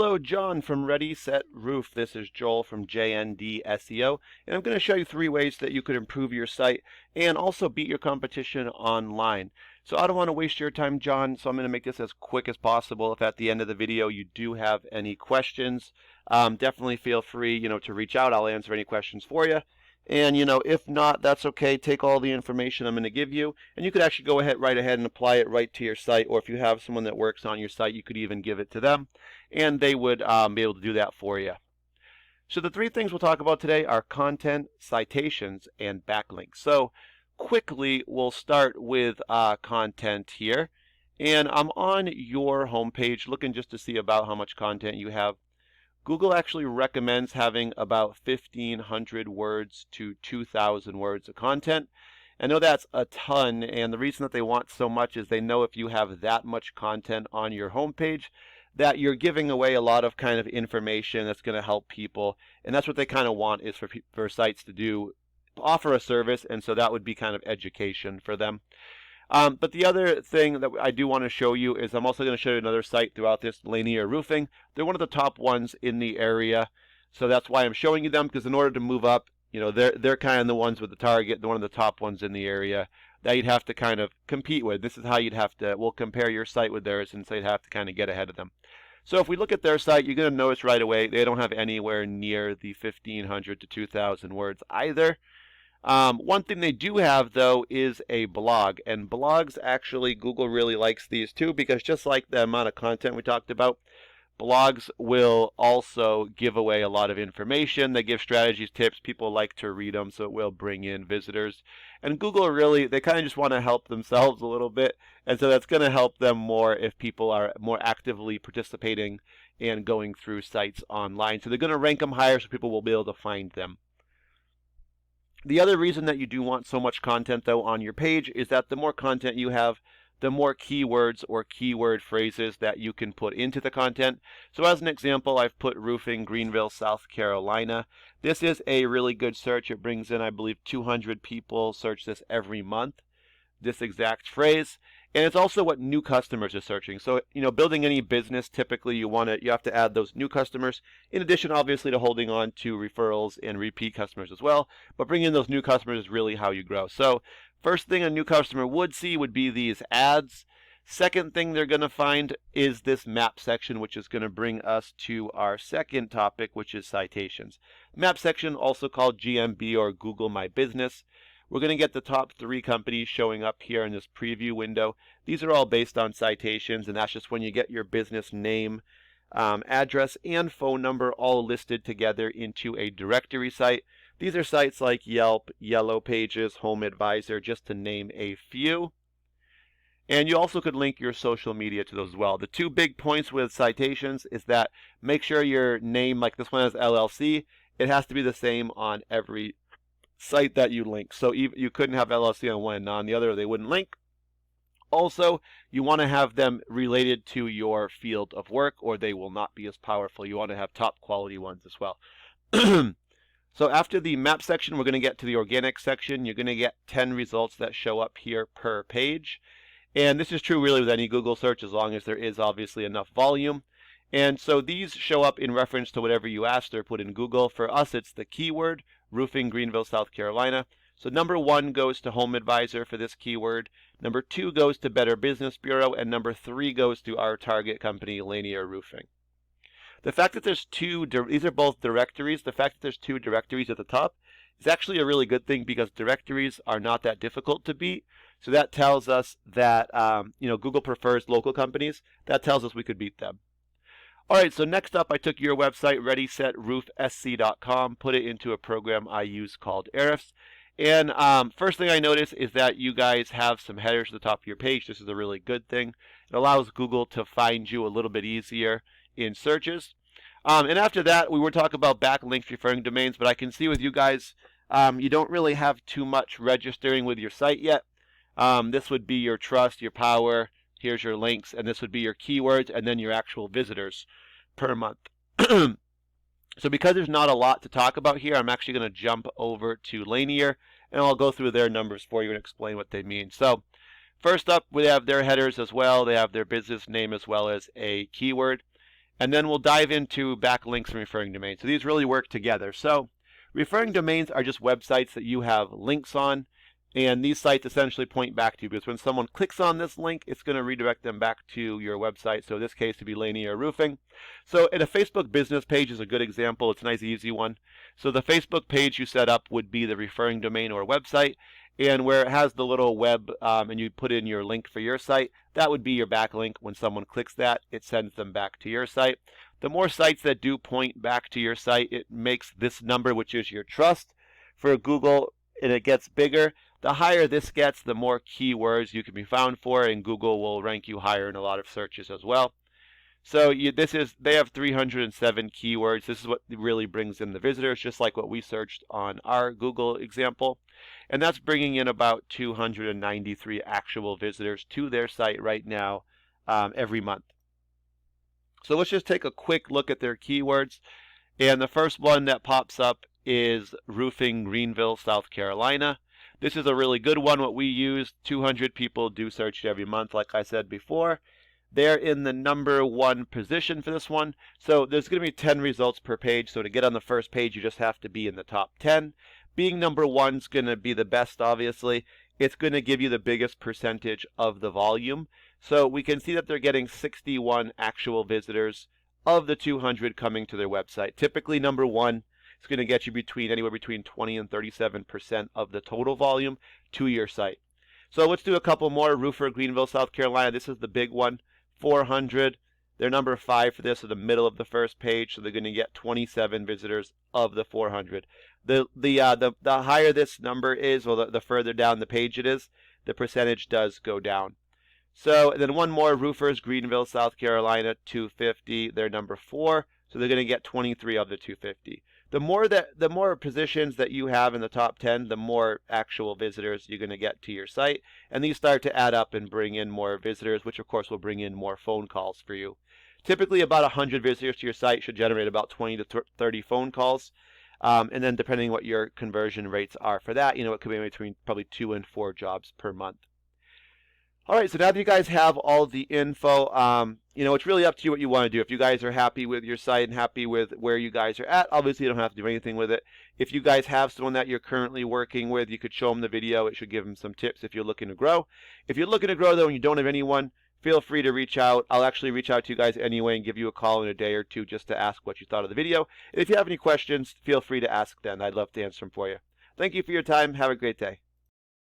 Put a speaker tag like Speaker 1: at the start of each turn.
Speaker 1: Hello, John from Ready, Set, Roof. This is Joel from JND SEO, and I'm going to show you 3 ways that you could improve your site and also beat your competition online. So I don't want to waste your time, John, so I'm going to make this as quick as possible. If at the end of the video you do have any questions, definitely feel free, to reach out. I'll answer any questions for you. And, if not, that's okay. Take all the information I'm going to give you, and you could actually go right ahead and apply it right to your site, or if you have someone that works on your site, you could even give it to them, and they would be able to do that for you. So the 3 things we'll talk about today are content, citations, and backlinks. So quickly, we'll start with content here, and I'm on your homepage looking just to see about how much content you have. Google actually recommends having about 1,500 words to 2,000 words of content. I know that's a ton, and the reason that they want so much is they know if you have that much content on your homepage, that you're giving away a lot of kind of information that's going to help people, and that's what they kind of want is for sites to do, offer a service, and so that would be kind of education for them. But the other thing that I do want to show you is I'm also going to show you another site throughout this, Linear Roofing. They're one of the top ones in the area, so that's why I'm showing you them, because in order to move up, they're kind of the ones with the target. They're one of the top ones in the area that you'd have to kind of compete with. This is how you'd have to, we'll compare your site with theirs, and so you'd have to kind of get ahead of them. So if we look at their site, you're going to notice right away they don't have anywhere near the 1,500 to 2,000 words either. One thing they do have, though, is a blog, and blogs actually, Google really likes these too, because just like the amount of content we talked about, blogs will also give away a lot of information. They give strategies, tips. People like to read them, so it will bring in visitors. And Google really, they kind of just want to help themselves a little bit, and so that's going to help them more if people are more actively participating and going through sites online. So they're going to rank them higher so people will be able to find them. The other reason that you do want so much content, though, on your page is that the more content you have, the more keywords or keyword phrases that you can put into the content. So as an example, I've put roofing Greenville, South Carolina. This is a really good search. It brings in, I believe, 200 people search this every month, this exact phrase. And it's also what new customers are searching. So, building any business, typically you have to add those new customers, in addition, obviously, to holding on to referrals and repeat customers as well. But bringing in those new customers is really how you grow. So first thing a new customer would see would be these ads. Second thing they're going to find is this map section, which is going to bring us to our second topic, which is citations. Map section, also called GMB or Google My Business. We're going to get the top 3 companies showing up here in this preview window. These are all based on citations, and that's just when you get your business name, address, and phone number all listed together into a directory site. These are sites like Yelp, Yellow Pages, Home Advisor, just to name a few. And you also could link your social media to those as well. The 2 big points with citations is that make sure your name, like this one has LLC, it has to be the same on every site that you link. So you couldn't have LLC on one and not on the other, they wouldn't link. Also, you want to have them related to your field of work, or they will not be as powerful. You want to have top quality ones as well. So after the map section, we're going to get to the organic section. You're going to get 10 results that show up here per page. And this is true really with any Google search, as long as there is obviously enough volume. And so these show up in reference to whatever you asked or put in Google. For us, it's the keyword, roofing Greenville, South Carolina. So number 1 goes to Home Advisor for this keyword. Number 2 goes to Better Business Bureau. And number 3 goes to our target company, Linear Roofing. The fact that there's 2, these are both directories. The fact that there's 2 directories at the top is actually a really good thing, because directories are not that difficult to beat. So that tells us that, Google prefers local companies. That tells us we could beat them. All right, so next up, I took your website, ReadySetRoofSC.com, put it into a program I use called Ahrefs. And first thing I notice is that you guys have some headers at the top of your page. This is a really good thing. It allows Google to find you a little bit easier in searches. And after that, we were talking about backlinks, referring domains, but I can see with you guys, you don't really have too much registering with your site yet. This would be your trust, your power. Here's your links, and this would be your keywords, and then your actual visitors per month. So because there's not a lot to talk about here, I'm actually going to jump over to Linear, and I'll go through their numbers for you and explain what they mean. So first up, we have their headers as well. They have their business name as well as a keyword. And then we'll dive into backlinks and referring domains. So these really work together. So referring domains are just websites that you have links on, and these sites essentially point back to you, because when someone clicks on this link, it's going to redirect them back to your website. So in this case, to be Lanier Roofing. So in a Facebook business page is a good example. It's a nice, easy one. So the Facebook page you set up would be the referring domain or website. And where it has the little web and you put in your link for your site, that would be your backlink. When someone clicks that, it sends them back to your site. The more sites that do point back to your site, it makes this number, which is your trust for Google, and it gets bigger. The higher this gets, the more keywords you can be found for, and Google will rank you higher in a lot of searches as well. So they have 307 keywords. This is what really brings in the visitors, just like what we searched on our Google example. And that's bringing in about 293 actual visitors to their site right now every month. So let's just take a quick look at their keywords. And the first one that pops up is roofing Greenville, South Carolina. This is a really good one. What we use, 200 people do search it every month, like I said before. They're in the #1 position for this one. So there's going to be 10 results per page. So to get on the first page, you just have to be in the top 10. Being #1 is going to be the best, obviously. It's going to give you the biggest percentage of the volume. So we can see that they're getting 61 actual visitors of the 200 coming to their website. Typically, #1 is going to get you anywhere between 20 and 37% of the total volume to your site. So let's do a couple more. Roofer, Greenville, South Carolina. This is the big one, 400. They're #5 for this, so the middle of the first page. So they're going to get 27 visitors of the 400. The higher this number is, or the further down the page it is, the percentage does go down. So then one more, Roofers, Greenville, South Carolina, 250. They're #4, so they're going to get 23 of the 250. The more positions that you have in the top 10, the more actual visitors you're going to get to your site. And these start to add up and bring in more visitors, which of course will bring in more phone calls for you. Typically about 100 visitors to your site should generate about 20 to 30 phone calls. And then depending what your conversion rates are for that, it could be between probably 2 and 4 jobs per month. All right, so now that you guys have all the info, it's really up to you what you want to do. If you guys are happy with your site and happy with where you guys are at, obviously you don't have to do anything with it. If you guys have someone that you're currently working with, you could show them the video. It should give them some tips if you're looking to grow. If you're looking to grow, though, and you don't have anyone, feel free to reach out. I'll actually reach out to you guys anyway and give you a call in a day or two just to ask what you thought of the video. And if you have any questions, feel free to ask then. I'd love to answer them for you. Thank you for your time. Have a great day.